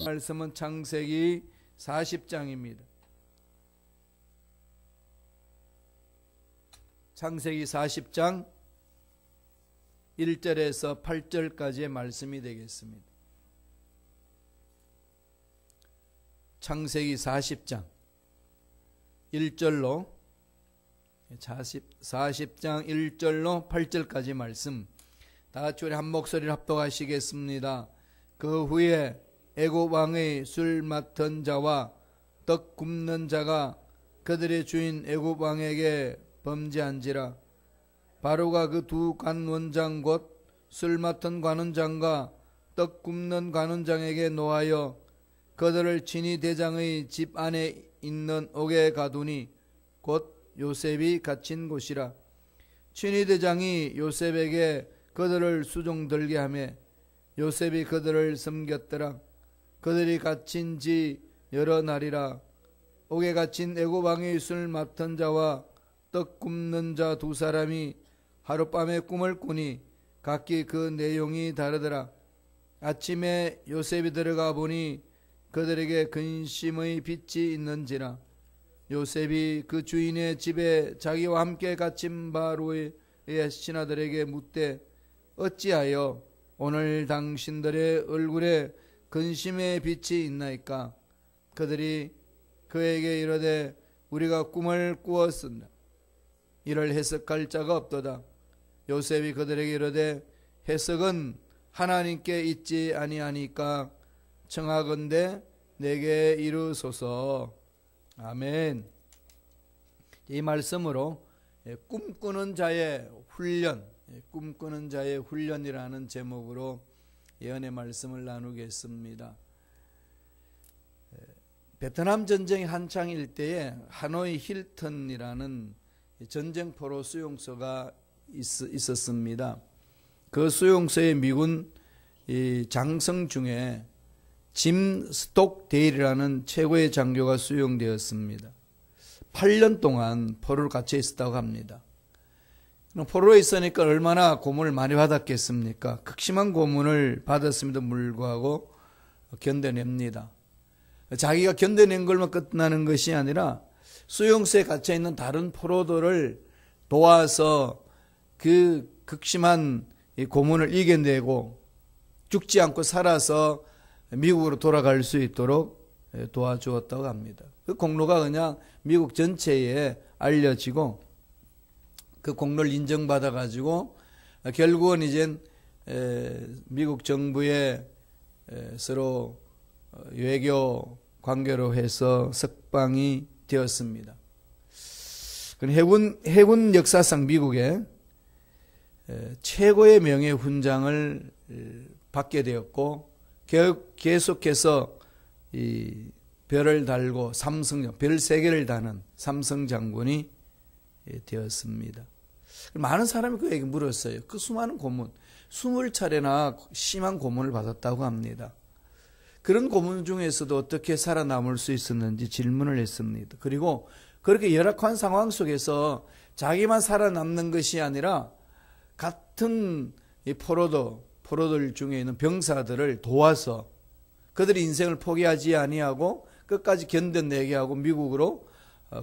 말씀은 창세기 40장입니다. 창세기 40장 1절에서 8절까지의 말씀이 되겠습니다. 창세기 40장 1절로 40장 1절로 8절까지 말씀 다 같이 우리 한 목소리를 합독하시겠습니다. 그 후에 애굽 왕의 술 맡은 자와 떡 굽는 자가 그들의 주인 애굽 왕에게 범죄한지라. 바로가 그 두 관원장 곧 술 맡은 관원장과 떡 굽는 관원장에게 노하여 그들을 친위 대장의 집 안에 있는 옥에 가두니 곧 요셉이 갇힌 곳이라. 친위 대장이 요셉에게 그들을 수종들게 하며 요셉이 그들을 섬겼더라. 그들이 갇힌 지 여러 날이라. 옥에 갇힌 애굽 왕의 술 맡은 자와 떡 굽는 자 두 사람이 하룻밤에 꿈을 꾸니 각기 그 내용이 다르더라. 아침에 요셉이 들어가 보니 그들에게 근심의 빛이 있는지라. 요셉이 그 주인의 집에 자기와 함께 갇힌 바로의 신하들에게 묻되 어찌하여 오늘 당신들의 얼굴에 근심의 빛이 있나이까? 그들이 그에게 이르되 우리가 꿈을 꾸었습니다. 이를 해석할 자가 없도다. 요셉이 그들에게 이르되 해석은 하나님께 있지 아니하니까 청하건대 내게 이르소서. 아멘. 이 말씀으로 꿈꾸는 자의 훈련, 꿈꾸는 자의 훈련이라는 제목으로 예언의 말씀을 나누겠습니다. 베트남 전쟁이 한창일 때에 하노이 힐튼이라는 전쟁포로 수용소가 있었습니다. 그 수용소에 미군 장성 중에 짐 스톡데일이라는 최고의 장교가 수용되었습니다. 8년 동안 포로로 갇혀 있었다고 합니다. 포로에 있으니까 얼마나 고문을 많이 받았겠습니까? 극심한 고문을 받았음에도 불구하고 견뎌냅니다. 자기가 견뎌낸 걸만 끝나는 것이 아니라 수용소에 갇혀 있는 다른 포로들을 도와서 그 극심한 고문을 이겨내고 죽지 않고 살아서 미국으로 돌아갈 수 있도록 도와주었다고 합니다. 그 공로가 그냥 미국 전체에 알려지고 그 공로를 인정받아 가지고 결국은 이제 미국 정부에 서로 외교 관계로 해서 석방이 되었습니다. 해군 역사상 미국의 최고의 명예훈장을 받게 되었고 계속해서 이 별을 달고 별 3개를 다는 삼성 장군이 되었습니다. 많은 사람이 그에게 물었어요. 그 수많은 고문, 20차례나 심한 고문을 받았다고 합니다. 그런 고문 중에서도 어떻게 살아남을 수 있었는지 질문을 했습니다. 그리고 그렇게 열악한 상황 속에서 자기만 살아남는 것이 아니라 같은 이 포로들 중에 있는 병사들을 도와서 그들이 인생을 포기하지 아니하고 끝까지 견뎌내게 하고 미국으로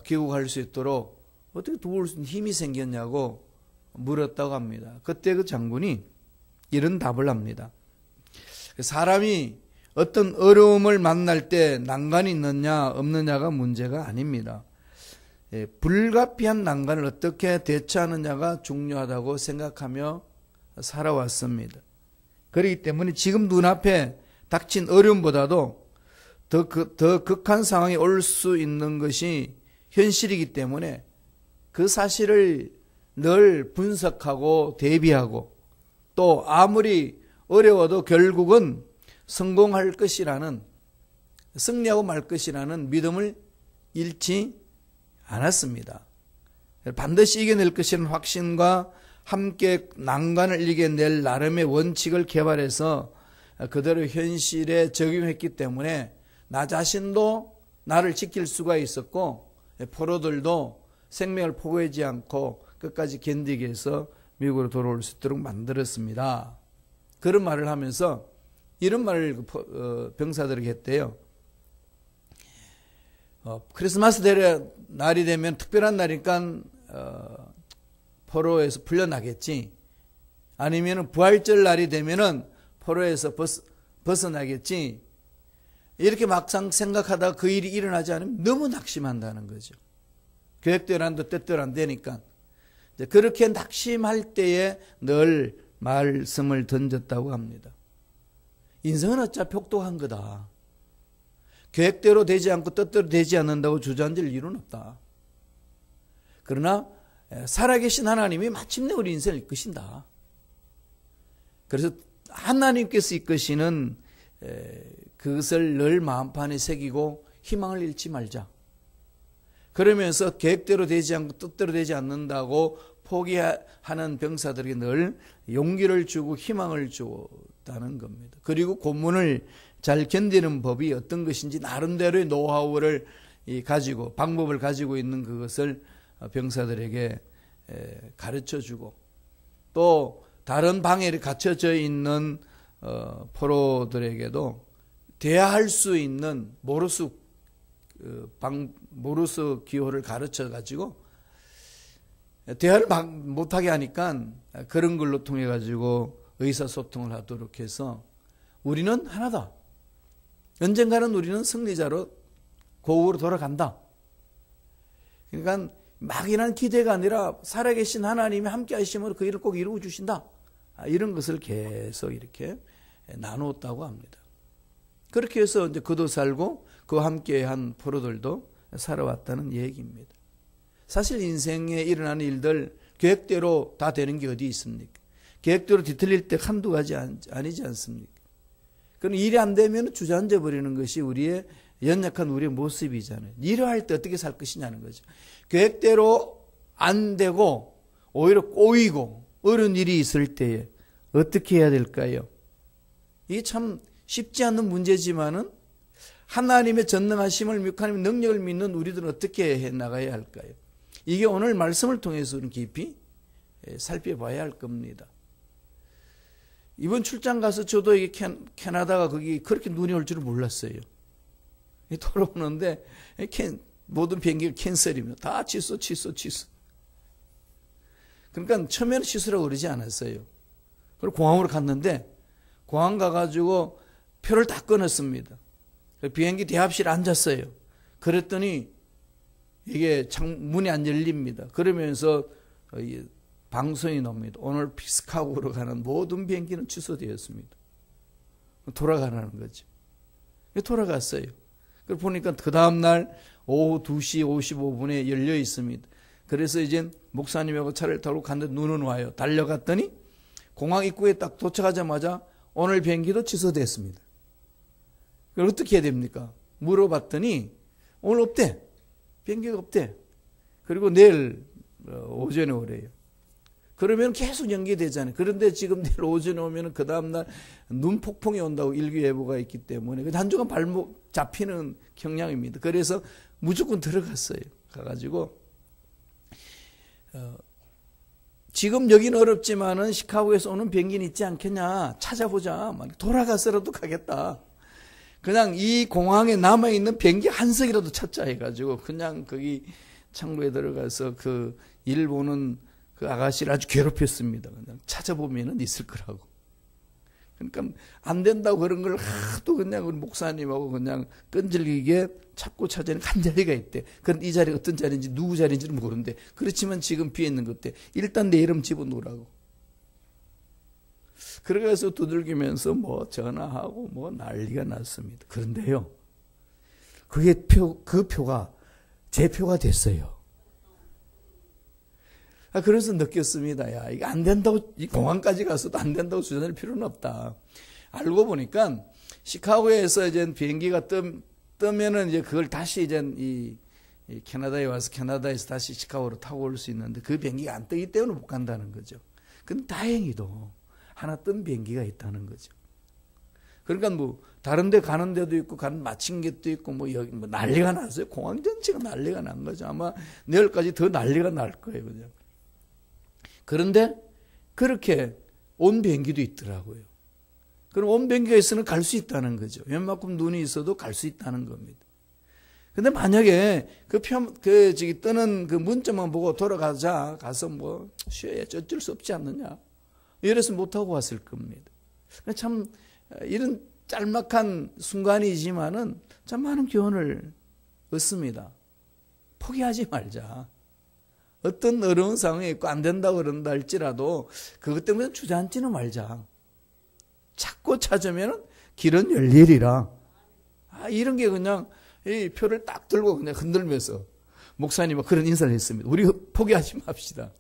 귀국할 수 있도록 어떻게 도울 수 있는 힘이 생겼냐고 물었다고 합니다. 그때 그 장군이 이런 답을 합니다. 사람이 어떤 어려움을 만날 때 난간이 있느냐 없느냐가 문제가 아닙니다. 불가피한 난간을 어떻게 대처하느냐가 중요하다고 생각하며 살아왔습니다. 그렇기 때문에 지금 눈앞에 닥친 어려움보다도 더 극한 상황이 올 수 있는 것이 현실이기 때문에 그 사실을 늘 분석하고 대비하고 또 아무리 어려워도 결국은 성공할 것이라는, 승리하고 말 것이라는 믿음을 잃지 않았습니다. 반드시 이겨낼 것이라는 확신과 함께 난관을 이겨낼 나름의 원칙을 개발해서 그대로 현실에 적용했기 때문에 나 자신도 나를 지킬 수가 있었고 포로들도 생명을 포기하지 않고 끝까지 견디게 해서 미국으로 돌아올 수 있도록 만들었습니다. 그런 말을 하면서 이런 말을 병사들에게 했대요. 크리스마스 날이 되면 특별한 날이니까 포로에서 풀려나겠지. 아니면 부활절 날이 되면은 포로에서 벗어나겠지. 이렇게 막상 생각하다가 그 일이 일어나지 않으면 너무 낙심한다는 거죠. 계획대로 안 돼, 뜻대로 안 되니까. 그렇게 낙심할 때에 늘 말씀을 던졌다고 합니다. 인생은 어차피 혹독한 거다. 계획대로 되지 않고 뜻대로 되지 않는다고 주저앉을 일은 없다. 그러나 살아계신 하나님이 마침내 우리 인생을 이끄신다. 그래서 하나님께서 이끄시는 그것을 늘 마음판에 새기고 희망을 잃지 말자. 그러면서 계획대로 되지 않고 뜻대로 되지 않는다고 포기하는 병사들에게 늘 용기를 주고 희망을 줬다는 겁니다. 그리고 고문을 잘 견디는 법이 어떤 것인지 나름대로의 노하우를 가지고 방법을 가지고 있는 그것을 병사들에게 가르쳐주고 또 다른 방에 갇혀져 있는 포로들에게도 대화할 수 있는 모르스 기호를 가르쳐 가지고 대화를 못하게 하니까 그런 걸로 통해 가지고 의사소통을 하도록 해서 우리는 하나다. 언젠가는 우리는 승리자로 고국으로 돌아간다. 그러니까 막연한 기대가 아니라 살아계신 하나님이 함께 하심으로 그 일을 꼭 이루어 주신다. 이런 것을 계속 이렇게 나누었다고 합니다. 그렇게 해서 이제 그도 살고 그와 함께한 포로들도 살아왔다는 얘기입니다. 사실 인생에 일어나는 일들 계획대로 다 되는 게 어디 있습니까? 계획대로 뒤틀릴 때 한두 가지 아니지 않습니까? 그럼 일이 안 되면 주저앉아 버리는 것이 우리의 연약한 우리의 모습이잖아요. 일을 할 때 어떻게 살 것이냐는 거죠. 계획대로 안 되고 오히려 꼬이고 어려운 일이 있을 때에 어떻게 해야 될까요? 이게 참 쉽지 않은 문제지만은 하나님의 전능하심을 믿고 하나님의 능력을 믿는 우리들은 어떻게 해 나가야 할까요? 이게 오늘 말씀을 통해서 깊이 살펴봐야 할 겁니다. 이번 출장 가서 저도 이게 캐나다가 거기 그렇게 눈이 올 줄은 몰랐어요. 돌아오는데 모든 비행기가 캔슬입니다. 다 취소. 그러니까 처음에는 취소라고 그러지 않았어요. 그리고 공항으로 갔는데 공항 가가지고 표를 다 끊었습니다. 비행기 대합실에 앉았어요. 그랬더니 이게 문이 안 열립니다. 그러면서 방송이 나옵니다. 오늘 시카고로 가는 모든 비행기는 취소되었습니다. 돌아가라는 거죠. 돌아갔어요. 그걸 보니까 그 다음날 오후 2시 55분에 열려 있습니다. 그래서 이제 목사님하고 차를 타고 갔는데 눈은 와요. 달려갔더니 공항 입구에 딱 도착하자마자 오늘 비행기도 취소됐습니다. 그걸 어떻게 해야 됩니까? 물어봤더니 오늘 없대. 비행기가 없대. 그리고 내일 오전에 오래요. 그러면 계속 연기되잖아요. 그런데 지금 내일 오전에 오면 그 다음날 눈 폭풍이 온다고 일기예보가 있기 때문에 한 주간 발목 잡히는 경향입니다. 그래서 무조건 들어갔어요. 가가지고 지금 여기는 어렵지만은 시카고에서 오는 비행기는 있지 않겠냐 찾아보자. 돌아가서라도 가겠다. 그냥 이 공항에 남아있는 비행기 한 석이라도 찾자 해가지고 그냥 거기 창고에 들어가서 그 일 보는 그 아가씨를 아주 괴롭혔습니다. 그냥 찾아보면은 있을 거라고. 그러니까 안 된다고 그런 걸 하도 그냥 우리 목사님하고 그냥 끈질기게 찾고 찾아내는 한 자리가 있대. 그런데 이 자리가 어떤 자리인지 누구 자리인지는 모르는데 그렇지만 지금 비어 있는 것 때 일단 내 이름 집어넣으라고. 그래서 두들기면서 뭐 전화하고 뭐 난리가 났습니다. 그런데요, 그 표가 제 표가 됐어요. 그래서 느꼈습니다. 야, 이거 안 된다고, 이 공항까지 가서도 안 된다고 주저낼 필요는 없다. 알고 보니까 시카고에서 이제 비행기가 뜨면은 이제 그걸 다시 이제 이 캐나다에 와서 캐나다에서 다시 시카고로 타고 올 수 있는데 그 비행기가 안 뜨기 때문에 못 간다는 거죠. 근데 다행히도 하나 뜬 비행기가 있다는 거죠. 그러니까 뭐 다른 데 가는 데도 있고 마친 것도 있고 뭐 여기 뭐 난리가 났어요. 공항 전체가 난리가 난 거죠. 아마 내일까지 더 난리가 날 거예요. 그냥. 그런데 그렇게 온 비행기도 있더라고요. 그럼 온병기가 있으면 갈 수 있다는 거죠. 웬만큼 눈이 있어도 갈 수 있다는 겁니다. 근데 만약에 뜨는 그 문자만 보고 가서 뭐, 쉬어야지 어쩔 수 없지 않느냐. 이래서 못하고 왔을 겁니다. 참, 이런 짤막한 순간이지만은 참 많은 교훈을 얻습니다. 포기하지 말자. 어떤 어려운 상황이 있고 안 된다고 그런다 할지라도 그것 때문에 주저앉지는 말자. 찾고 찾으면 길은 열리리라. 이런 게 그냥 이 표를 딱 들고 그냥 흔들면서 목사님은 그런 인사를 했습니다. 우리 포기하지 맙시다.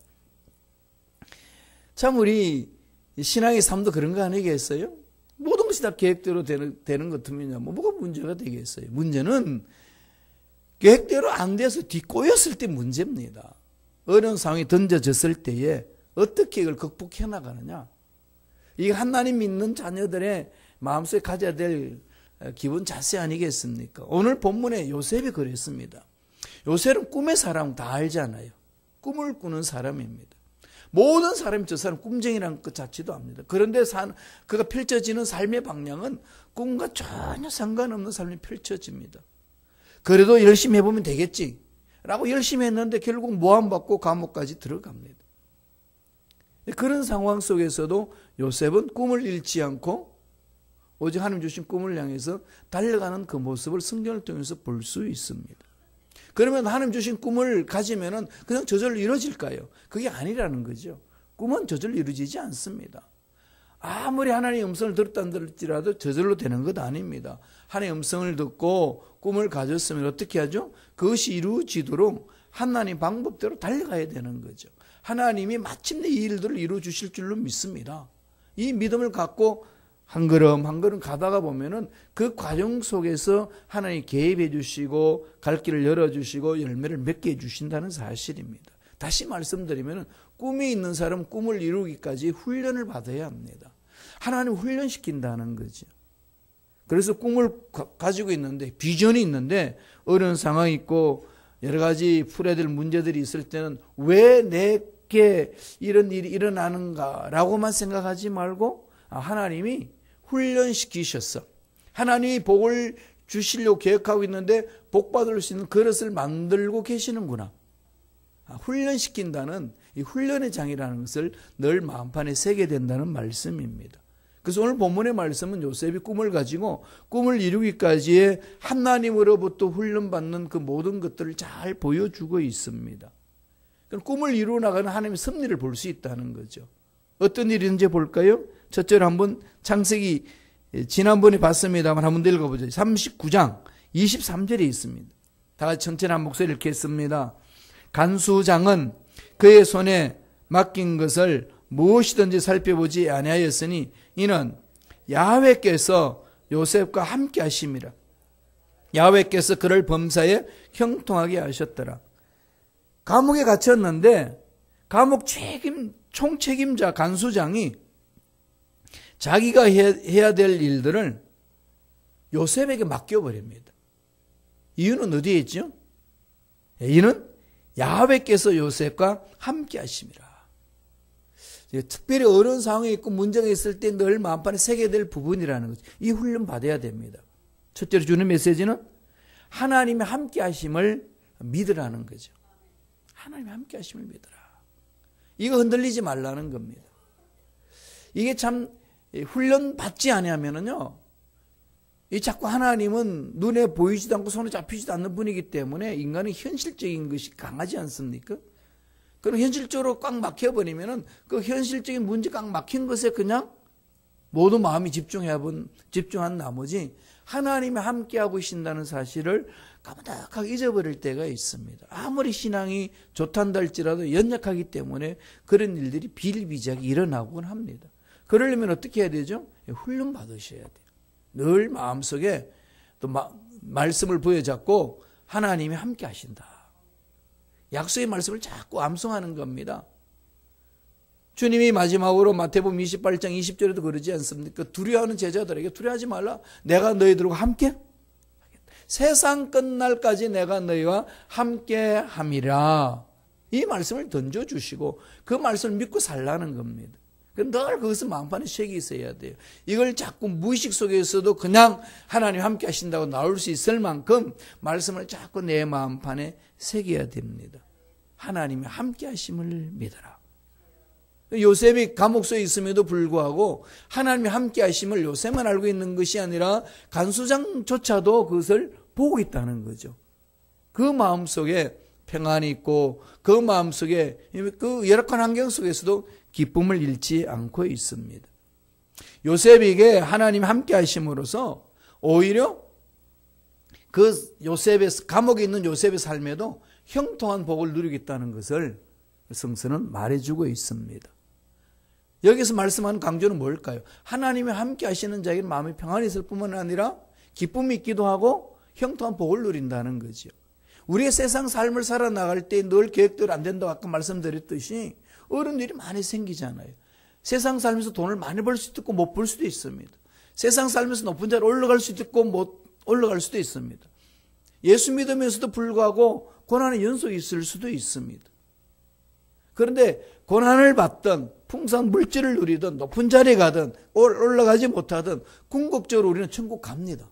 참 우리 신앙의 삶도 그런 거 아니겠어요? 모든 것이 다 계획대로 되는 것 같으면요. 뭐가 문제가 되겠어요? 문제는 계획대로 안 돼서 뒷꼬였을 때 문제입니다. 어려운 상황이 던져졌을 때에 어떻게 이걸 극복해 나가느냐. 이게 하나님 믿는 자녀들의 마음속에 가져야 될 기본 자세 아니겠습니까? 오늘 본문에 요셉이 그랬습니다. 요셉은 꿈의 사람 다 알잖아요. 꿈을 꾸는 사람입니다. 모든 사람이 저 사람 꿈쟁이라는 것 자체도 압니다. 그런데 그가 펼쳐지는 삶의 방향은 꿈과 전혀 상관없는 삶이 펼쳐집니다. 그래도 열심히 해보면 되겠지 라고 열심히 했는데 결국 모함받고 감옥까지 들어갑니다. 그런 상황 속에서도 요셉은 꿈을 잃지 않고 오직 하나님 주신 꿈을 향해서 달려가는 그 모습을 성경을 통해서 볼 수 있습니다. 그러면 하나님 주신 꿈을 가지면은 그냥 저절로 이루어질까요? 그게 아니라는 거죠. 꿈은 저절로 이루어지지 않습니다. 아무리 하나님의 음성을 들었다 들을지라도 저절로 되는 것 아닙니다. 하나님의 음성을 듣고 꿈을 가졌으면 어떻게 하죠? 그것이 이루어지도록 하나님 방법대로 달려가야 되는 거죠. 하나님이 마침내 이 일들을 이루어 주실 줄로 믿습니다. 이 믿음을 갖고 한 걸음 한 걸음 가다가 보면은 그 과정 속에서 하나님이 개입해 주시고 갈 길을 열어 주시고 열매를 맺게 해 주신다는 사실입니다. 다시 말씀드리면은 꿈이 있는 사람은 꿈을 이루기까지 훈련을 받아야 합니다. 하나님 훈련시킨다는 거죠. 그래서 꿈을 가지고 있는데 비전이 있는데 어려운 상황이 있고 여러 가지 풀어야 될 문제들이 있을 때는 왜 내게 이런 일이 일어나는가라고만 생각하지 말고 하나님이 훈련시키셨어. 하나님이 복을 주시려고 계획하고 있는데 복 받을 수 있는 그릇을 만들고 계시는구나. 훈련시킨다는 이 훈련의 장이라는 것을 늘 마음판에 새게 된다는 말씀입니다. 그래서 오늘 본문의 말씀은 요셉이 꿈을 가지고 꿈을 이루기까지의 하나님으로부터 훈련받는 그 모든 것들을 잘 보여주고 있습니다. 꿈을 이루어 나가는 하나님의 섭리를 볼 수 있다는 거죠. 어떤 일인지 볼까요? 첫째로 한번 창세기 지난번에 봤습니다만 한번 읽어보죠. 39장 23절에 있습니다. 다 같이 천천히 한 목소리 읽겠습니다. 간수장은 그의 손에 맡긴 것을 무엇이든지 살펴보지 아니하였으니 이는 야훼께서 요셉과 함께 하심이라. 야훼께서 그를 범사에 형통하게 하셨더라. 감옥에 갇혔는데 감옥 총책임자 간수장이 자기가 해야 될 일들을 요셉에게 맡겨버립니다. 이유는 어디에 있죠? 이유는 야훼께서 요셉과 함께 하심이라. 특별히 어려운 상황이 있고 문제가 있을 때 늘 마음판에 새게 될 부분이라는 거죠. 이 훈련 받아야 됩니다. 첫째로 주는 메시지는 하나님의 함께 하심을 믿으라는 거죠. 하나님의 함께 하심을 믿으라. 이거 흔들리지 말라는 겁니다. 이게 참 훈련 받지 아니하면은요, 이 자꾸 하나님은 눈에 보이지도 않고 손에 잡히지도 않는 분이기 때문에 인간은 현실적인 것이 강하지 않습니까? 그럼 현실적으로 꽉 막혀버리면은 그 현실적인 문제 꽉 막힌 것에 그냥 모두 마음이 집중한 나머지 하나님이 함께하고 계신다는 사실을 까마득하게 잊어버릴 때가 있습니다. 아무리 신앙이 좋단다 할지라도 연약하기 때문에 그런 일들이 비일비재하게 일어나곤 합니다. 그러려면 어떻게 해야 되죠? 훈련 받으셔야 돼요. 늘 마음속에 또 말씀을 부여잡고 하나님이 함께 하신다. 약속의 말씀을 자꾸 암송하는 겁니다. 주님이 마지막으로 마태복음 28장 20절에도 그러지 않습니까? 두려워하는 제자들에게 두려워하지 말라. 내가 너희들과 함께 세상 끝날까지 내가 너희와 함께 함이라. 이 말씀을 던져주시고 그 말씀을 믿고 살라는 겁니다. 늘 그것을 마음판에 새겨 있어야 돼요. 이걸 자꾸 무의식 속에서도 그냥 하나님 함께 하신다고 나올 수 있을 만큼 말씀을 자꾸 내 마음판에 새겨야 됩니다. 하나님이 함께 하심을 믿어라. 요셉이 감옥소에 있음에도 불구하고 하나님이 함께 하심을 요셉만 알고 있는 것이 아니라 간수장조차도 그것을 보고 있다는 거죠. 그 마음속에 평안이 있고 그 마음속에 그 열악한 환경 속에서도 기쁨을 잃지 않고 있습니다. 요셉에게 하나님 함께 하심으로써 오히려 그 요셉의 감옥에 있는 요셉의 삶에도 형통한 복을 누리고 있다는 것을 성서는 말해주고 있습니다. 여기서 말씀하는 강조는 뭘까요? 하나님이 함께 하시는 자에게는 마음이 평안이 있을 뿐만 아니라 기쁨이 있기도 하고 형통한 복을 누린다는 거죠. 우리의 세상 삶을 살아나갈 때 늘 계획대로 안 된다고 아까 말씀드렸듯이 어려운 일이 많이 생기잖아요. 세상 살면서 돈을 많이 벌 수도 있고 못 벌 수도 있습니다. 세상 살면서 높은 자리에 올라갈 수도 있고 못 올라갈 수도 있습니다. 예수 믿으면서도 불구하고 고난의 연속이 있을 수도 있습니다. 그런데 고난을 받든 풍성한 물질을 누리든 높은 자리에 가든 올라가지 못하든 궁극적으로 우리는 천국 갑니다.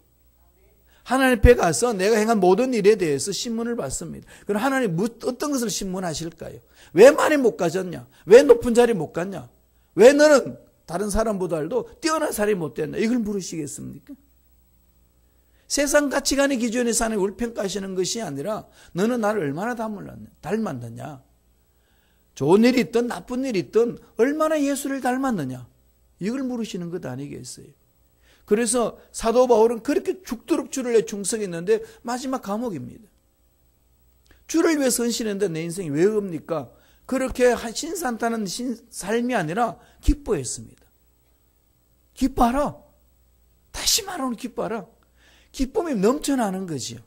하나님 앞에 가서 내가 행한 모든 일에 대해서 신문을 받습니다. 그럼 하나님 어떤 것을 신문하실까요? 왜 많이 못 가졌냐? 왜 높은 자리 못 갔냐? 왜 너는 다른 사람보다도 뛰어난 사람이 못 됐냐? 이걸 물으시겠습니까? 세상 가치관의 기준에서 하나님 평가하시는 것이 아니라 너는 나를 얼마나 닮았느냐? 좋은 일이 있든 나쁜 일이 있든 얼마나 예수를 닮았느냐? 이걸 물으시는 것 아니겠어요? 그래서 사도 바울은 그렇게 죽도록 주를 위해 충성했는데 마지막 감옥입니다. 주를 위해 헌신했는데 내 인생이 왜 없니까? 그렇게 신산타는 삶이 아니라 기뻐했습니다. 기뻐하라. 다시 말하면 기뻐하라. 기쁨이 넘쳐나는 거지요.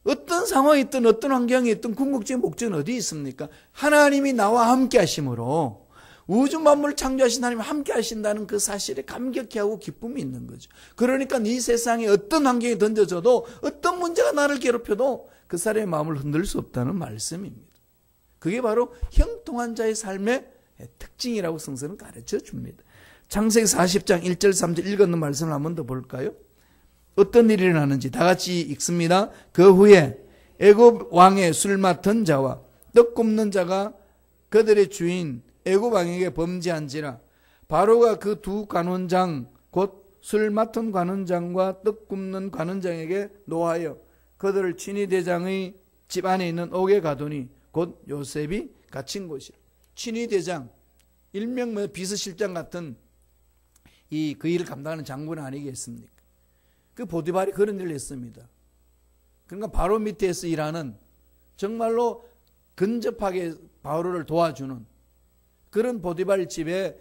어떤 상황이 있든 어떤 환경이 있든 궁극적인 목적은 어디 있습니까? 하나님이 나와 함께 하심으로 우주 만물을 창조하신 하나님이 함께 하신다는 그 사실에 감격해하고 기쁨이 있는 거죠. 그러니까 이 세상에 어떤 환경이 던져져도 어떤 문제가 나를 괴롭혀도 그 사람의 마음을 흔들 수 없다는 말씀입니다. 그게 바로 형통한 자의 삶의 특징이라고 성서는 가르쳐 줍니다. 창세기 40장 1절 3절 읽었는 말씀을 한 번 더 볼까요? 어떤 일이 일어나는지 다 같이 읽습니다. 그 후에 애굽 왕의 술 맡은 자와 떡 굽는 자가 그들의 주인 애굽 왕에게 범죄한지라 바로가 그 두 관원장 곧 술 맡은 관원장과 떡 굽는 관원장에게 노하여 그들을 친위대장의 집 안에 있는 옥에 가두니 곧 요셉이 갇힌 곳이라. 친위대장 일명 비서실장 같은 그 일을 감당하는 장군 아니겠습니까? 그 보디발이 그런 일을 했습니다. 그러니까 바로 밑에서 일하는 정말로 근접하게 바로를 도와주는 그런 보디발 집에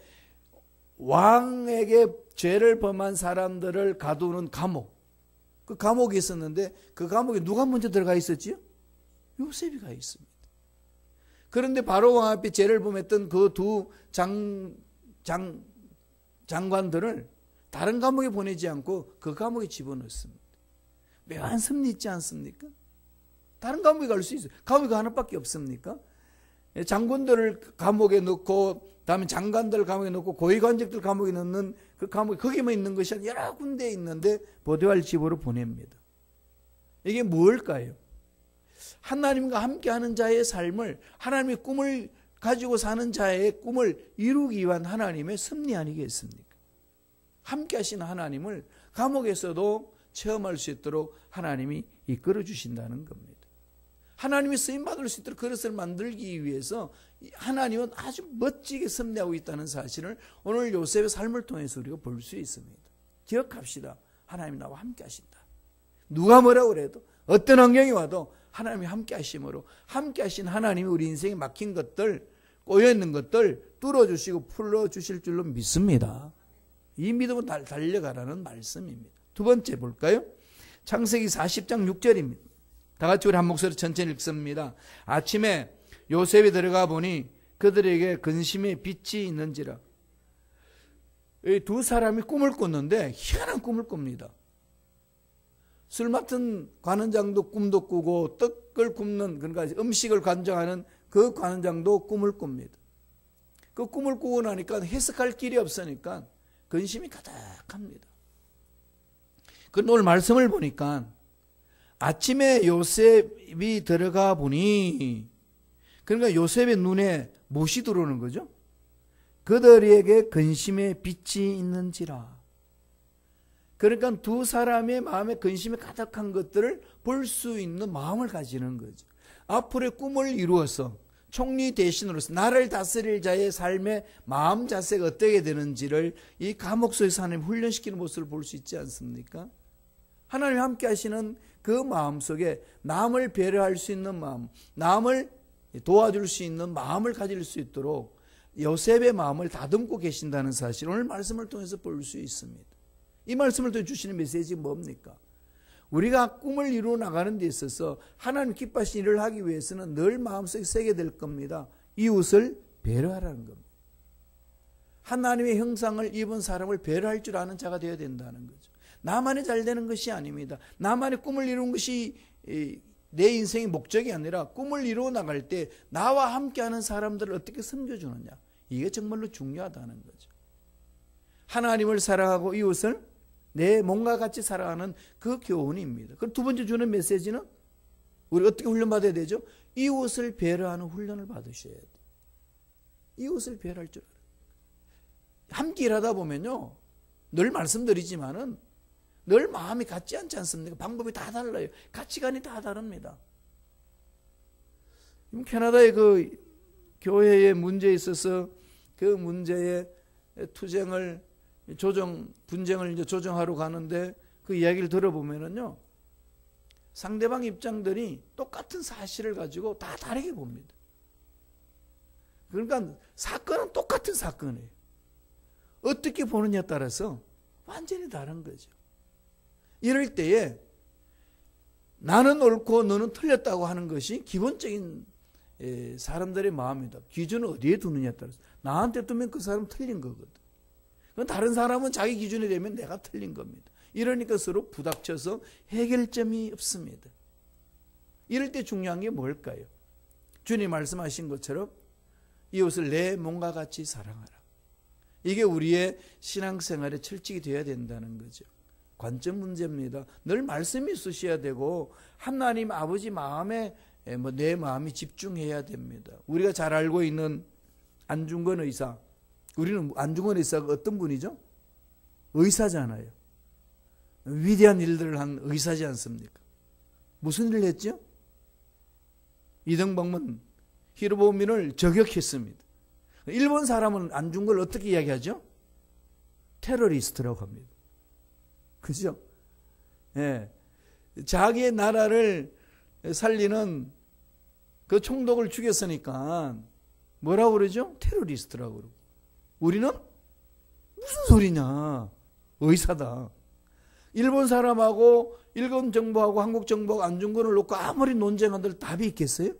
왕에게 죄를 범한 사람들을 가두는 감옥. 그 감옥이 있었는데 그 감옥에 누가 먼저 들어가 있었지요? 요셉이 가 있습니다. 그런데 바로 왕 앞에 죄를 범했던 그 두 장관들을 다른 감옥에 보내지 않고 그 감옥에 집어넣습니다. 묘한 섭리 있지 않습니까? 다른 감옥에 갈 수 있어요. 감옥이 하나밖에 없습니까? 장군들을 감옥에 넣고 다음에 장관들 감옥에 넣고 고위관직들 감옥에 넣는 그 감옥이 거기만 있는 것이 아니라 여러 군데에 있는데 보디발 집으로 보냅니다. 이게 무엇일까요? 하나님과 함께하는 자의 삶을 하나님의 꿈을 가지고 사는 자의 꿈을 이루기 위한 하나님의 섭리 아니겠습니까? 함께 하시는 하나님을 감옥에서도 체험할 수 있도록 하나님이 이끌어 주신다는 겁니다. 하나님이 쓰임받을 수 있도록 그릇을 만들기 위해서 하나님은 아주 멋지게 섭리하고 있다는 사실을 오늘 요셉의 삶을 통해서 우리가 볼 수 있습니다. 기억합시다. 하나님이 나와 함께 하신다. 누가 뭐라고 그래도 어떤 환경이 와도 하나님이 함께 하심으로 함께 하신 하나님이 우리 인생에 막힌 것들, 꼬여있는 것들 뚫어주시고 풀어주실 줄로 믿습니다. 이 믿음은 달려가라는 말씀입니다. 두 번째 볼까요? 창세기 40장 6절입니다. 다 같이 우리 한 목소리 천천히 읽습니다. 아침에 요셉이 들어가 보니 그들에게 근심의 빛이 있는지라. 이 두 사람이 꿈을 꿨는데 희한한 꿈을 꿉니다. 술 맡은 관원장도 꿈도 꾸고 떡을 굽는 그러니까 음식을 관장하는 그 관원장도 꿈을 꿉니다. 그 꿈을 꾸고 나니까 해석할 길이 없으니까 근심이 가득합니다. 그런데 오늘 말씀을 보니까 아침에 요셉이 들어가 보니, 그러니까 요셉의 눈에 무엇이 들어오는 거죠? 그들에게 근심의 빛이 있는지라. 그러니까 두 사람의 마음에 근심이 가득한 것들을 볼 수 있는 마음을 가지는 거죠. 앞으로의 꿈을 이루어서 총리 대신으로서 나라를 다스릴 자의 삶의 마음 자세가 어떻게 되는지를 이 감옥 속에서 하나님 훈련시키는 모습을 볼 수 있지 않습니까? 하나님이 함께 하시는 그 마음 속에 남을 배려할 수 있는 마음, 남을 도와줄 수 있는 마음을 가질 수 있도록 요셉의 마음을 다듬고 계신다는 사실, 오늘 말씀을 통해서 볼 수 있습니다. 이 말씀을 통해 주시는 메시지가 뭡니까? 우리가 꿈을 이루어 나가는 데 있어서 하나님 기뻐하신 일을 하기 위해서는 늘 마음속에 새게 될 겁니다. 이웃을 배려하라는 겁니다. 하나님의 형상을 입은 사람을 배려할 줄 아는 자가 되어야 된다는 거죠. 나만이 잘 되는 것이 아닙니다. 나만의 꿈을 이루는 것이 내 인생의 목적이 아니라 꿈을 이루어 나갈 때 나와 함께하는 사람들을 어떻게 섬겨주느냐, 이게 정말로 중요하다는 거죠. 하나님을 사랑하고 이웃을 내 몸과 같이 사랑하는 그 교훈입니다. 그럼 두 번째 주는 메시지는 우리 어떻게 훈련받아야 되죠? 이웃을 배려하는 훈련을 받으셔야 돼요. 이웃을 배려할 줄 알아요. 함께 일하다 보면요, 늘 말씀드리지만은 늘 마음이 같지 않지 않습니까? 방법이 다 달라요. 가치관이 다 다릅니다. 캐나다의 그 교회의 문제에 있어서 그 문제의 투쟁을 분쟁을 이제 조정하러 가는데 그 이야기를 들어보면은요, 상대방 입장들이 똑같은 사실을 가지고 다 다르게 봅니다. 그러니까 사건은 똑같은 사건이에요. 어떻게 보느냐에 따라서 완전히 다른 거죠. 이럴 때에 나는 옳고 너는 틀렸다고 하는 것이 기본적인 사람들의 마음이다. 기준을 어디에 두느냐에 따라서 나한테 두면 그 사람은 틀린 거거든. 다른 사람은 자기 기준이 되면 내가 틀린 겁니다. 이러니까 서로 부닥쳐서 해결점이 없습니다. 이럴 때 중요한 게 뭘까요? 주님 말씀하신 것처럼 이웃을 내 몸과 같이 사랑하라. 이게 우리의 신앙생활의 철칙이 되어야 된다는 거죠. 관점 문제입니다. 늘 말씀이 있으셔야 되고 하나님 아버지 마음에 내 마음이 집중해야 됩니다. 우리가 잘 알고 있는 안중근 의사, 우리는 안중근 의사가 어떤 분이죠? 의사잖아요. 위대한 일들을 한 의사지 않습니까? 무슨 일을 했죠? 이등병문 히로부미를 저격했습니다. 일본 사람은 안중근을 어떻게 이야기하죠? 테러리스트라고 합니다. 그죠? 예. 자기의 나라를 살리는 그 총독을 죽였으니까 뭐라고 그러죠? 테러리스트라고 그러고. 우리는 무슨 소리냐? 의사다. 일본 사람하고 일본 정부하고 한국 정부하고 안중근을 놓고 아무리 논쟁한들 답이 있겠어요?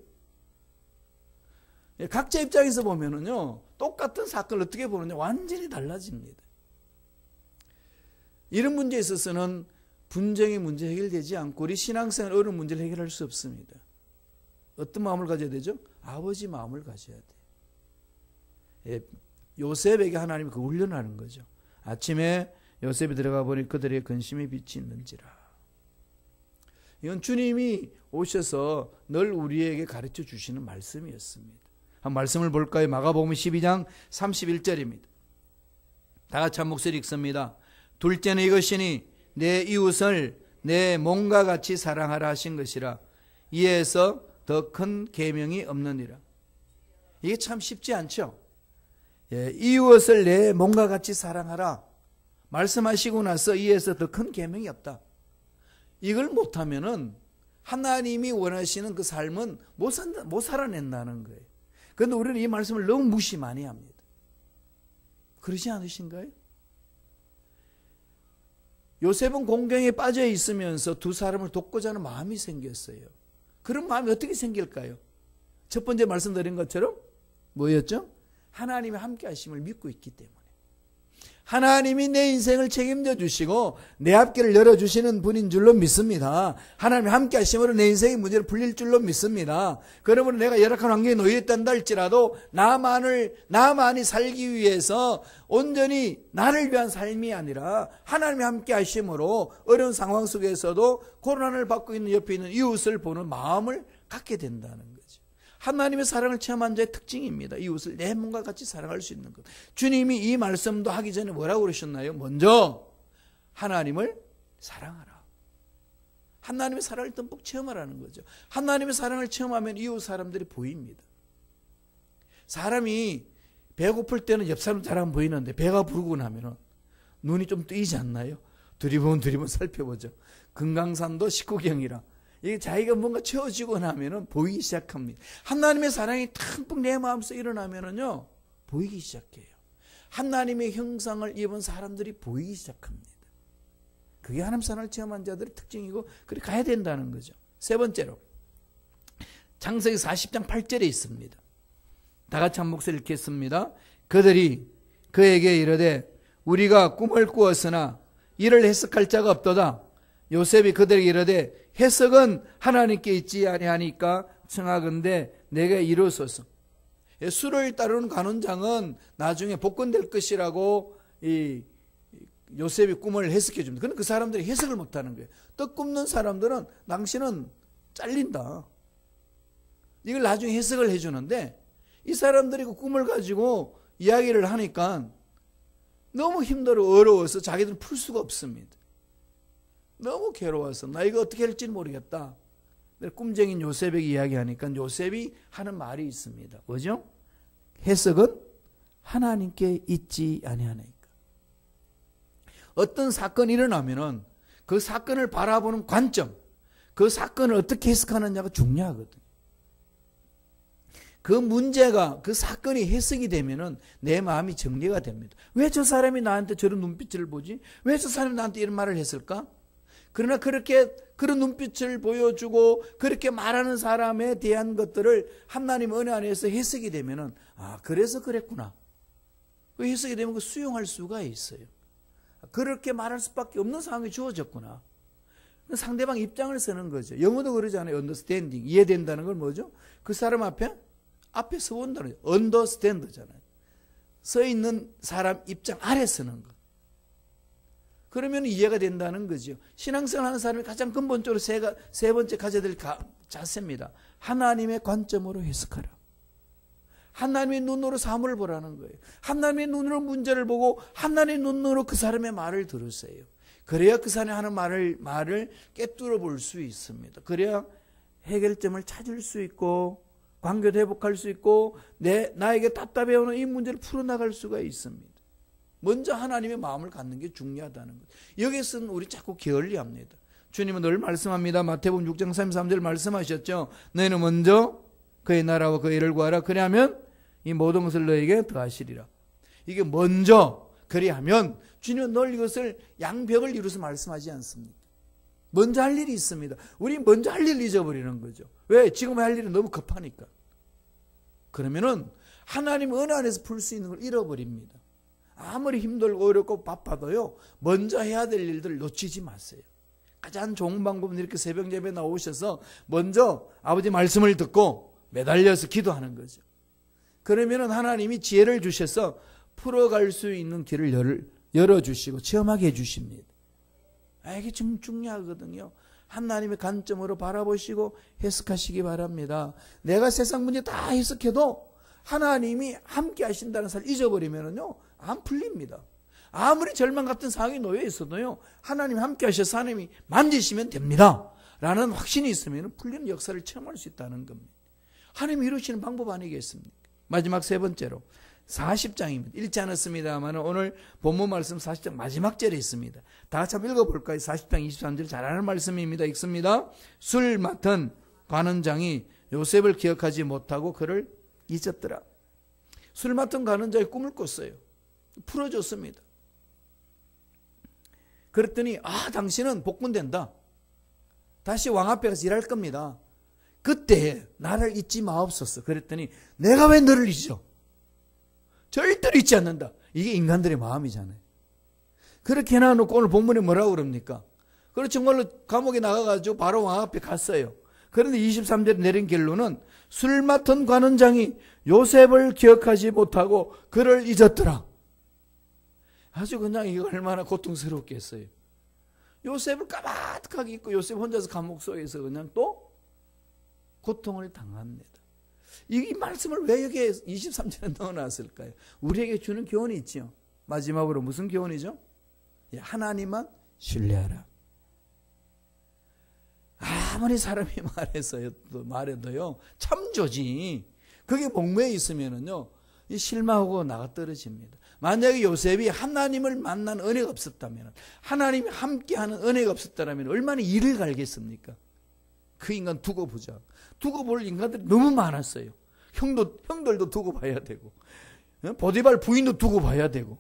각자 입장에서 보면은요, 똑같은 사건을 어떻게 보느냐 완전히 달라집니다. 이런 문제에 있어서는 분쟁의 문제 해결되지 않고 우리 신앙생활 어려운 문제를 해결할 수 없습니다. 어떤 마음을 가져야 되죠? 아버지 마음을 가져야 돼요. 요셉에게 하나님이 그 훈련하는 거죠. 아침에 요셉이 들어가 보니 그들의 근심의 빛이 있는지라. 이건 주님이 오셔서 늘 우리에게 가르쳐 주시는 말씀이었습니다. 한 말씀을 볼까요? 마가복음 12장 31절입니다. 다 같이 한 목소리 읽습니다. 둘째는 이것이니 내 이웃을 내 몸과 같이 사랑하라 하신 것이라. 이에서 더 큰 계명이 없느니라. 이게 참 쉽지 않죠? 이웃을 내 몸과 같이 사랑하라 말씀하시고 나서 이에서 더 큰 계명이 없다. 이걸 못하면은 하나님이 원하시는 그 삶은 못 살아낸다는 거예요. 그런데 우리는 이 말씀을 너무 무시 많이 합니다. 그러지 않으신가요? 요셉은 공경에 빠져 있으면서 두 사람을 돕고자 하는 마음이 생겼어요. 그런 마음이 어떻게 생길까요? 첫 번째 말씀드린 것처럼 뭐였죠? 하나님의 함께 하심을 믿고 있기 때문에. 하나님이 내 인생을 책임져 주시고 내 앞길을 열어주시는 분인 줄로 믿습니다. 하나님이 함께 하심으로 내 인생의 문제를 풀릴 줄로 믿습니다. 그러므로 내가 열악한 환경에 놓여 있단다 할지라도 나만이 살기 위해서 온전히 나를 위한 삶이 아니라 하나님이 함께 하심으로 어려운 상황 속에서도 고난을 받고 있는 옆에 있는 이웃을 보는 마음을 갖게 된다는 거죠. 하나님의 사랑을 체험한 자의 특징입니다. 이웃을 내 몸과 같이 사랑할 수 있는 것. 주님이 이 말씀도 하기 전에 뭐라고 그러셨나요? 먼저 하나님을 사랑하라. 하나님의 사랑을 듬뿍 체험하라는 거죠. 하나님의 사랑을 체험하면 이웃 사람들이 보입니다. 사람이 배고플 때는 옆 사람 잘 안 보이는데 배가 부르고 나면 눈이 좀 뜨이지 않나요? 두리번 살펴보죠. 금강산도 식후경이라. 이게 자기가 뭔가 채워지고 나면은 보이기 시작합니다. 하나님의 사랑이 듬뿍 내 마음속에 일어나면은요, 보이기 시작해요. 하나님의 형상을 입은 사람들이 보이기 시작합니다. 그게 하나님 사랑을 체험한 자들의 특징이고, 그렇게 가야 된다는 거죠. 세 번째로, 창세기 40장 8절에 있습니다. 다 같이 한 목소리 읽겠습니다. 그들이 그에게 이르되 우리가 꿈을 꾸었으나 이를 해석할 자가 없도다. 요셉이 그들에게 이르되 해석은 하나님께 있지 아니하니까 청하건대 내게 이루소서. 수를 따르는 관원장은 나중에 복권될 것이라고 이 요셉이 꿈을 해석해 줍니다. 그런데 그 사람들이 해석을 못하는 거예요. 떡 굽는 사람들은 당신은 잘린다. 이걸 나중에 해석을 해주는데 이 사람들이 그 꿈을 가지고 이야기를 하니까 너무 힘들어 어려워서 자기들은 풀 수가 없습니다. 너무 괴로워서 나 이거 어떻게 할지 모르겠다. 꿈쟁인 요셉에게 이야기하니까 요셉이 하는 말이 있습니다. 뭐죠? 해석은 하나님께 있지 아니하니까. 어떤 사건이 일어나면은 그 사건을 바라보는 관점, 그 사건을 어떻게 해석하느냐가 중요하거든요. 그 문제가, 그 사건이 해석이 되면은 내 마음이 정리가 됩니다. 왜 저 사람이 나한테 저런 눈빛을 보지? 왜 저 사람이 나한테 이런 말을 했을까? 그러나 그런 눈빛을 보여주고 그렇게 말하는 사람에 대한 것들을 하나님 은혜 안에서 해석이 되면은 그래서 그랬구나. 그 해석이 되면 그 수용할 수가 있어요. 그렇게 말할 수밖에 없는 상황이 주어졌구나. 상대방 입장을 쓰는 거죠. 영어도 그러잖아요. understanding. 이해된다는 건 뭐죠? 그 사람 앞에 서본다는 거죠. understand잖아요. 서 있는 사람 입장 아래 서는 것. 그러면 이해가 된다는 거죠. 신앙생활 하는 사람이 가장 근본적으로 세 번째 가져야 될 자세입니다. 하나님의 관점으로 해석하라. 하나님의 눈으로 사물을 보라는 거예요. 하나님의 눈으로 문제를 보고 하나님의 눈으로 그 사람의 말을 들으세요. 그래야 그 사람이 하는 말을 꿰뚫어 볼 수 있습니다. 그래야 해결점을 찾을 수 있고 관계도 회복할 수 있고 나에게 답답해오는 이 문제를 풀어나갈 수가 있습니다. 먼저 하나님의 마음을 갖는 게 중요하다는 것. 여기서는 우리 자꾸 게을리합니다. 주님은 늘 말씀합니다. 마태복음 6장 33절 말씀하셨죠. 너희는 먼저 그의 나라와 그의 일을 구하라. 그리하면 이 모든 것을 너에게 더하시리라. 이게 먼저 그리하면 주님은 늘 이것을 양벽을 이루어서 말씀하지 않습니다. 먼저 할 일이 있습니다. 우리 먼저 할 일을 잊어버리는 거죠. 왜? 지금 할 일은 너무 급하니까. 그러면은 하나님 은혜 안에서 풀 수 있는 걸 잃어버립니다. 아무리 힘들고 어렵고 바빠도요, 먼저 해야 될 일들을 놓치지 마세요. 가장 좋은 방법은 이렇게 새벽 예배 나오셔서 먼저 아버지 말씀을 듣고 매달려서 기도하는 거죠. 그러면은 하나님이 지혜를 주셔서 풀어갈 수 있는 길을 열어주시고 체험하게 해주십니다. 이게 좀 중요하거든요. 하나님의 관점으로 바라보시고 해석하시기 바랍니다. 내가 세상 문제 다 해석해도 하나님이 함께 하신다는 사실을 잊어버리면은요, 안 풀립니다. 아무리 절망 같은 상황에 놓여 있어도요, 하나님 함께 하셔서 하나님이 만지시면 됩니다 라는 확신이 있으면 풀리는 역사를 체험할 수 있다는 겁니다. 하나님이 이루시는 방법 아니겠습니까? 마지막 세 번째로 40장입니다. 읽지 않았습니다만 오늘 본문 말씀 40장 마지막 절에 있습니다. 다 같이 한번 읽어볼까요? 40장 23절 잘 아는 말씀입니다. 읽습니다. 술 맡은 관원장이 요셉을 기억하지 못하고 그를 잊었더라. 술 맡은 관원장이 꿈을 꿨어요. 풀어줬습니다. 그랬더니 당신은 복권된다. 다시 왕 앞에 가서 일할 겁니다. 그때 나를 잊지 마옵소서. 그랬더니 내가 왜 너를 잊어? 절대로 잊지 않는다. 이게 인간들의 마음이잖아요. 그렇게 해놔놓고 오늘 본문에 뭐라고 그럽니까? 그리고 정말로 감옥에 나가가지고 바로 왕 앞에 갔어요. 그런데 23절에 내린 결론은 술 맡은 관원장이 요셉을 기억하지 못하고 그를 잊었더라. 아주 그냥 이거 얼마나 고통스럽겠어요. 요셉을 까마득하게 잊고 요셉 혼자서 감옥 속에서 그냥 또 고통을 당합니다. 이 말씀을 왜 여기에 23절에 넣어놨을까요? 우리에게 주는 교훈이 있죠. 마지막으로 무슨 교훈이죠? 하나님만 신뢰하라. 아무리 사람이 말해도요 참조지. 그게 목매에 있으면은요 실망하고 나가 떨어집니다. 만약에 요셉이 하나님을 만난 은혜가 없었다면, 하나님이 함께하는 은혜가 없었다면 얼마나 이를 갈겠습니까? 그 인간 두고 보자. 두고 볼 인간들이 너무 많았어요. 형들도 두고 봐야 되고, 보디발 부인도 두고 봐야 되고,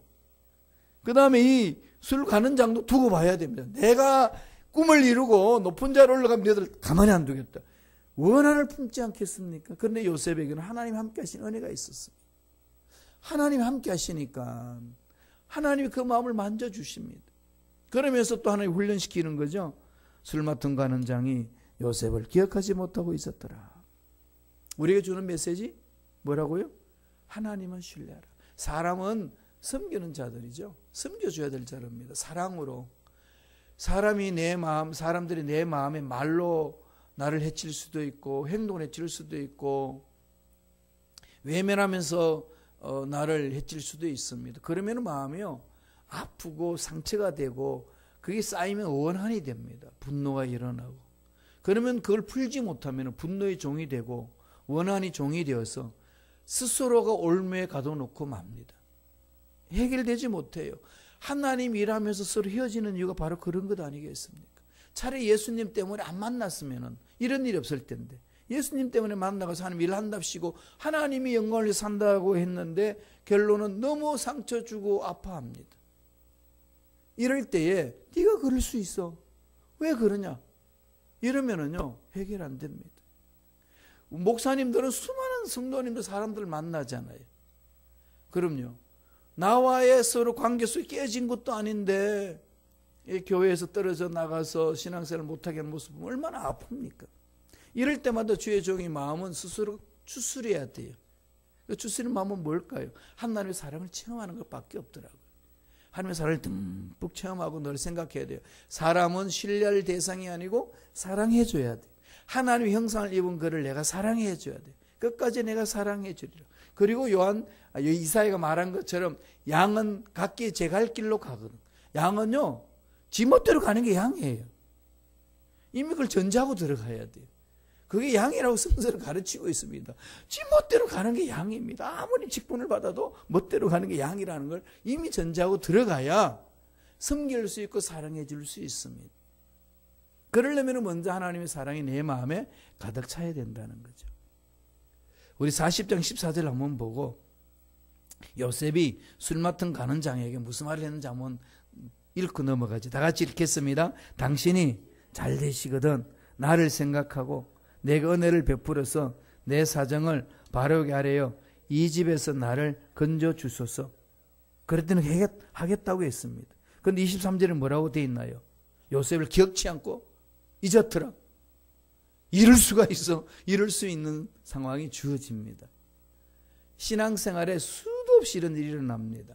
그 다음에 이 술 가는 장도 두고 봐야 됩니다. 내가 꿈을 이루고 높은 자리에 올라가면 너희들 가만히 안 두겠다. 원한을 품지 않겠습니까? 그런데 요셉에게는 하나님 함께 하신 은혜가 있었습니다. 하나님 함께 하시니까 하나님이 그 마음을 만져주십니다. 그러면서 또 하나님 훈련시키는 거죠. 술 맡은 관원장이 요셉을 기억하지 못하고 있었더라. 우리에게 주는 메시지 뭐라고요? 하나님은 신뢰하라. 사람은 섬기는 자들이죠. 섬겨줘야 될 자입니다. 사랑으로. 사람이 내 마음, 사람들이 내 마음에 말로 나를 해칠 수도 있고 행동을 해칠 수도 있고 외면하면서 나를 해칠 수도 있습니다. 그러면 마음이요 아프고 상처가 되고 그게 쌓이면 원한이 됩니다. 분노가 일어나고 그러면 그걸 풀지 못하면 분노의 종이 되고 원한이 종이 되어서 스스로가 올무에 가둬놓고 맙니다. 해결되지 못해요. 하나님 일하면서 서로 헤어지는 이유가 바로 그런 것 아니겠습니까? 차라리 예수님 때문에 안 만났으면 이런 일이 없을 텐데 예수님 때문에 만나가서 하나님 일한답시고 하나님이 영광을 산다고 했는데 결론은 너무 상처 주고 아파합니다. 이럴 때에 네가 그럴 수 있어. 왜 그러냐? 이러면은요 해결 안 됩니다. 목사님들은 수많은 성도님들 사람들을 만나잖아요. 그럼요. 나와의 서로 관계 속이 깨진 것도 아닌데 교회에서 떨어져 나가서 신앙생활을 못하게 하는 모습 보면 얼마나 아픕니까? 이럴 때마다 주의 종의 마음은 스스로 추스려야 돼요. 추스리는 마음은 뭘까요? 하나님의 사랑을 체험하는 것밖에 없더라고요. 하나님의 사랑을 듬뿍 체험하고 늘 생각해야 돼요. 사람은 신뢰할 대상이 아니고 사랑해줘야 돼요. 하나님의 형상을 입은 그를 내가 사랑해줘야 돼요. 끝까지 내가 사랑해주리라. 그리고 이사야가 말한 것처럼 양은 각기 제 갈 길로 가거든. 양은요 지 멋대로 가는 게 양이에요. 이미 그걸 전제하고 들어가야 돼요. 그게 양이라고 성서를 가르치고 있습니다. 지 멋대로 가는 게 양입니다. 아무리 직분을 받아도 멋대로 가는 게 양이라는 걸 이미 전제하고 들어가야 섬길 수 있고 사랑해 줄 수 있습니다. 그러려면 먼저 하나님의 사랑이 내 마음에 가득 차야 된다는 거죠. 우리 40장 14절 한번 보고 요셉이 술 맡은 관원장에게 무슨 말을 했는지 한번 읽고 넘어가지. 다 같이 읽겠습니다. 당신이 잘 되시거든 나를 생각하고 내가 은혜를 베풀어서 내 사정을 바르게 하래요. 이 집에서 나를 건져 주소서. 그랬더니 하겠다고 했습니다. 그런데 23절에 뭐라고 되어 있나요? 요셉을 기억치 않고 잊었더라. 이럴 수가 있어. 이럴 수 있는 상황이 주어집니다. 신앙생활에 수도 없이 이런 일이 일어납니다.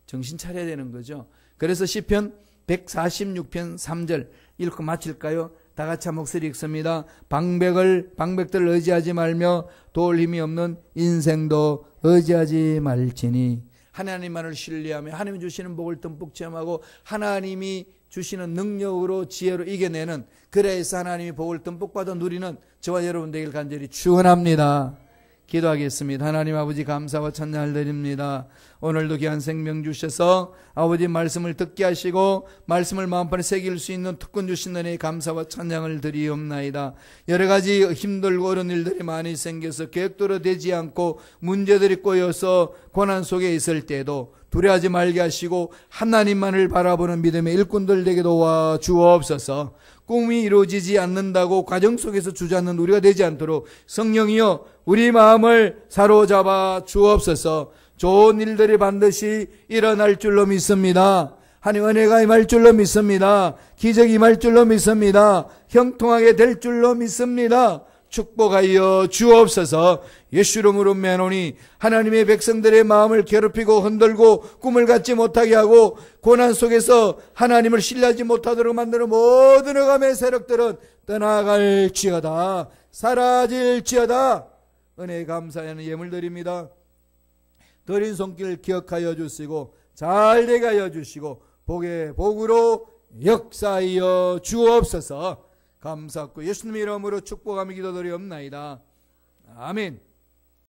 정신 차려야 되는 거죠. 그래서 시편 146편 3절 읽고 마칠까요? 다 같이 한 목소리 읽습니다. 방백들 의지하지 말며 도울 힘이 없는 인생도 의지하지 말지니. 하나님만을 신뢰하며 하나님이 주시는 복을 듬뿍 체험하고 하나님이 주시는 능력으로 지혜로 이겨내는, 그래서 하나님이 복을 듬뿍 받아 누리는 저와 여러분 되길 간절히 축원합니다. 기도하겠습니다. 하나님 아버지 감사와 찬양을 드립니다. 오늘도 귀한 생명 주셔서 아버지 말씀을 듣게 하시고 말씀을 마음판에 새길 수 있는 특권 주신 은혜에 감사와 찬양을 드리옵나이다. 여러 가지 힘들고 어려운 일들이 많이 생겨서 계획대로 되지 않고 문제들이 꼬여서 고난 속에 있을 때도 두려워하지 말게 하시고 하나님만을 바라보는 믿음의 일꾼들 되게 도와주옵소서. 꿈이 이루어지지 않는다고 과정 속에서 주저앉는 우리가 되지 않도록 성령이여 우리 마음을 사로잡아 주옵소서. 좋은 일들이 반드시 일어날 줄로 믿습니다. 하나님 은혜가 임할 줄로 믿습니다. 기적이 임할 줄로 믿습니다. 형통하게 될 줄로 믿습니다. 축복하여 주옵소서. 예수 이름으로 매노니 하나님의 백성들의 마음을 괴롭히고 흔들고 꿈을 갖지 못하게 하고 고난 속에서 하나님을 신뢰하지 못하도록 만드는 모든 억압의 세력들은 떠나갈지어다. 사라질지어다. 은혜 감사하는 예물 드립니다. 드린 손길 기억하여 주시고 잘 되게 하여 주시고 복의 복으로 역사하여 주옵소서. 감사하고 예수님의 이름으로 축복하며 기도드리옵나이다. 아멘.